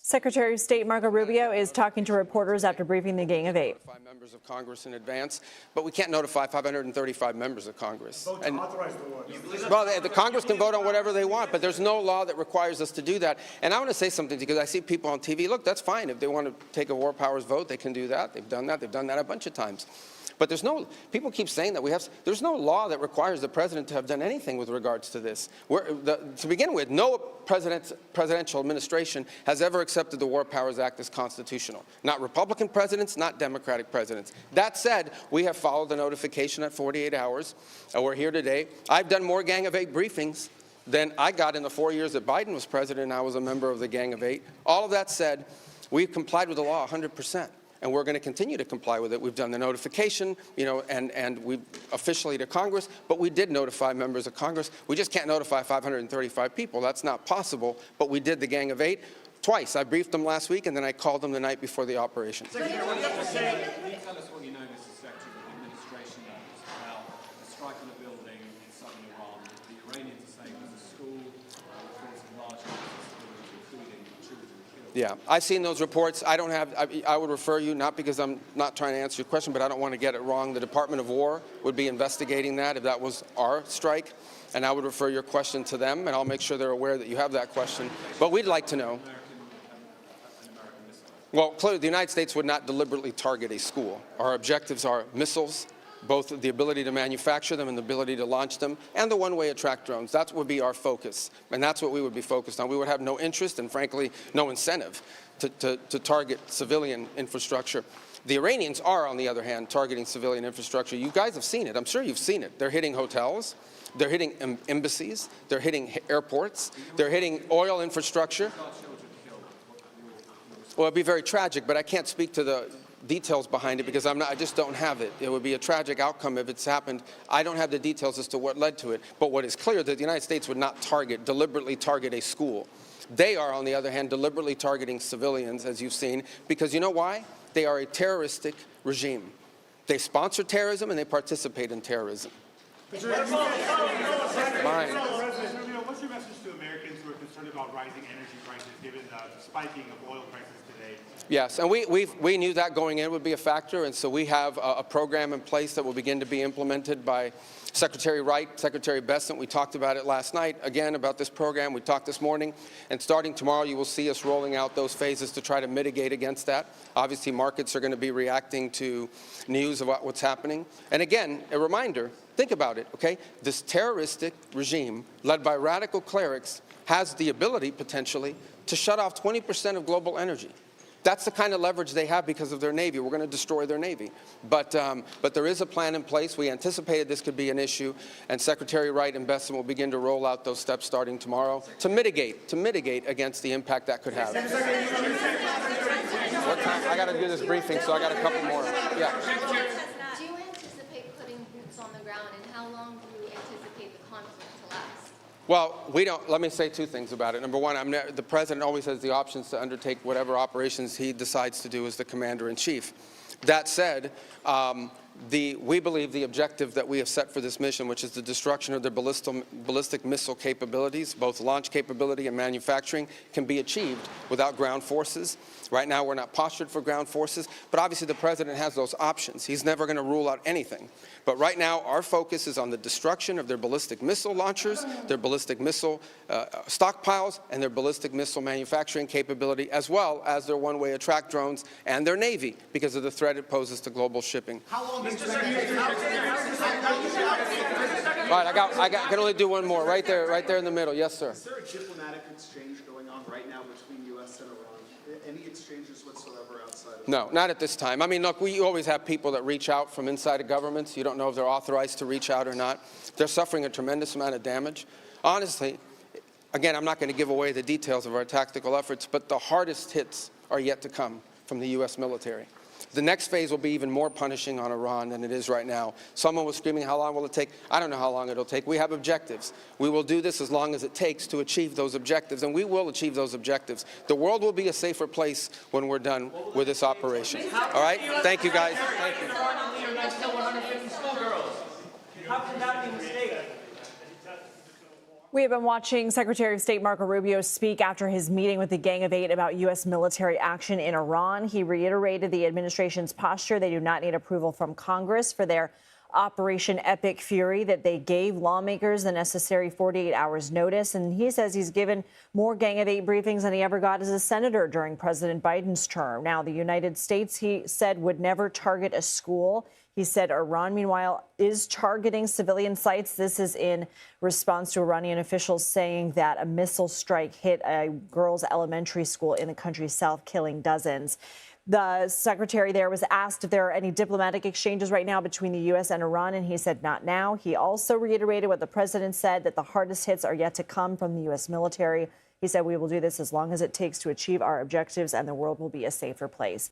Secretary of State Marco Rubio is talking to reporters after briefing the Gang of Eight. Notify members of Congress in advance, but we can't notify 535 members of Congress. Well, the Congress can vote on whatever they want, but there's no law that requires us to do that. And I want to say something because I see people on TV. Look, that's fine. If they want to take a war powers vote, they can do that. They've done that. They've done that a bunch of times. But there's no, people keep saying that there's no law that requires the president to have done anything with regards to this. To begin with, no presidential administration has ever accepted the War Powers Act as constitutional. Not Republican presidents, not Democratic presidents. That said, we have followed the notification at 48 hours. We're here today. I've done more Gang of Eight briefings than I got in the 4 years that Biden was president and I was a member of the Gang of Eight. All of that said, we've complied with the law 100%. And we're going to continue to comply with it. We've done the notification, and we officially to Congress, but we did notify members of Congress. We just can't notify 535 people. That's not possible, but we did the Gang of Eight twice. I briefed them last week, and then I called them the night before the operation. Secretary, what do you have to say? Can you tell us what you know, Mr. Secretary, that the administration knows about the strike on a building in southern Iran? The Iranians are saying there's a school, reports of large numbers of schools, including children killed. Yeah, I've seen those reports. I would refer you, not because I'm not trying to answer your question, but I don't want to get it wrong. The Department of War would be investigating that if that was our strike, and I would refer your question to them, and I'll make sure they're aware that you have that question. But we'd like to know. Well, clearly, the United States would not deliberately target a school. Our objectives are missiles, both the ability to manufacture them and the ability to launch them, and the one-way attract drones. That would be our focus, and that's what we would be focused on. We would have no interest and, frankly, no incentive to target civilian infrastructure. The Iranians are, on the other hand, targeting civilian infrastructure. You guys have seen it. I'm sure you've seen it. They're hitting hotels. They're hitting embassies. They're hitting airports. They're hitting oil infrastructure. Well, it'd be very tragic, but I can't speak to the details behind it because I just don't have it. It would be a tragic outcome if it's happened. I don't have the details as to what led to it. But what is clear is that the United States would not deliberately target a school. They are, on the other hand, deliberately targeting civilians, as you've seen, because you know why? They are a terroristic regime. They sponsor terrorism and they participate in terrorism. What's your message to Americans who are concerned about rising energy prices given the spiking of oil prices today? Yes, and we knew that going in would be a factor, and so we have a program in place that will begin to be implemented by Secretary Wright, Secretary Bessent. We talked about it last night, again, about this program. We talked this morning, and starting tomorrow, you will see us rolling out those phases to try to mitigate against that. Obviously, markets are going to be reacting to news about what's happening. And again, a reminder, think about it, okay? This terroristic regime, led by radical clerics, has the ability, potentially, to shut off 20% of global energy. That's the kind of leverage they have because of their Navy. We're going to destroy their Navy. But there is a plan in place. We anticipated this could be an issue, and Secretary Wright and Bessent will begin to roll out those steps starting tomorrow to mitigate against the impact that could have. What time? I got to do this briefing, so I got a couple more. Yeah. Do you anticipate putting boots on the ground, and how long do you anticipate the conflict to last? Well, we don't. Let me say two things about it. Number one, the president always has the options to undertake whatever operations he decides to do as the commander-in-chief. That said, we believe the objective that we have set for this mission, which is the destruction of their ballistic missile capabilities, both launch capability and manufacturing, can be achieved without ground forces. Right now, we're not postured for ground forces, but obviously the president has those options. He's never going to rule out anything. But right now, our focus is on the destruction of their ballistic missile launchers, their ballistic missile stockpiles, and their ballistic missile manufacturing capability, as well as their one-way attract drones and their Navy, because of the threat it poses to global shipping. How long All right, I can only do one more. Right there in the middle. Yes, sir. Is there a diplomatic exchange going on right now between U.S. and Iran? Any exchanges whatsoever outside of No, not at this time. I mean, look, we always have people that reach out from inside of governments. You don't know if they're authorized to reach out or not. They're suffering a tremendous amount of damage. Honestly, again, I'm not going to give away the details of our tactical efforts, but the hardest hits are yet to come from the U.S. military. The next phase will be even more punishing on Iran than it is right now. Someone was screaming, how long will it take? I don't know how long it'll take. We have objectives. We will do this as long as it takes to achieve those objectives, and we will achieve those objectives. The world will be a safer place when we're done with this operation. All right? Thank you, guys. Thank you. How can that be a mistake? We have been watching Secretary of State Marco Rubio speak after his meeting with the Gang of Eight about U.S. military action in Iran. He reiterated the administration's posture. They do not need approval from Congress for their Operation Epic Fury, that they gave lawmakers the necessary 48 hours notice. And he says he's given more Gang of Eight briefings than he ever got as a senator during President Biden's term. Now, the United States, he said, would never target a school. He said Iran, meanwhile, is targeting civilian sites. This is in response to Iranian officials saying that a missile strike hit a girls' elementary school in the country's south, killing dozens. The secretary there was asked if there are any diplomatic exchanges right now between the U.S. and Iran, and he said not now. He also reiterated what the president said, that the hardest hits are yet to come from the U.S. military. He said, we will do this as long as it takes to achieve our objectives, and the world will be a safer place.